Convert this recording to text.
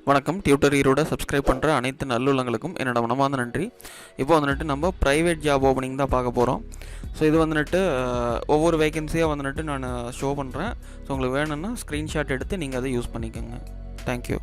வணக்கம். டியூட்டரீரோட சப்ஸ்கிரைப் பண்ணுற அனைத்து நல்லுள்ளங்களுக்கும் என்னோட மனமார்ந்த நன்றி. இப்போ வந்துட்டு நம்ம ப்ரைவேட் ஜாப் ஓப்பனிங் தான் பார்க்க போகிறோம். ஸோ இது வந்துட்டு ஒவ்வொரு வேகன்சியாக வந்துட்டு நான் ஷோ பண்ணுறேன். ஸோ உங்களுக்கு வேணும்னா ஸ்க்ரீன்ஷாட் எடுத்து நீங்கள் அதை யூஸ் பண்ணிக்கோங்க. தேங்க்யூ.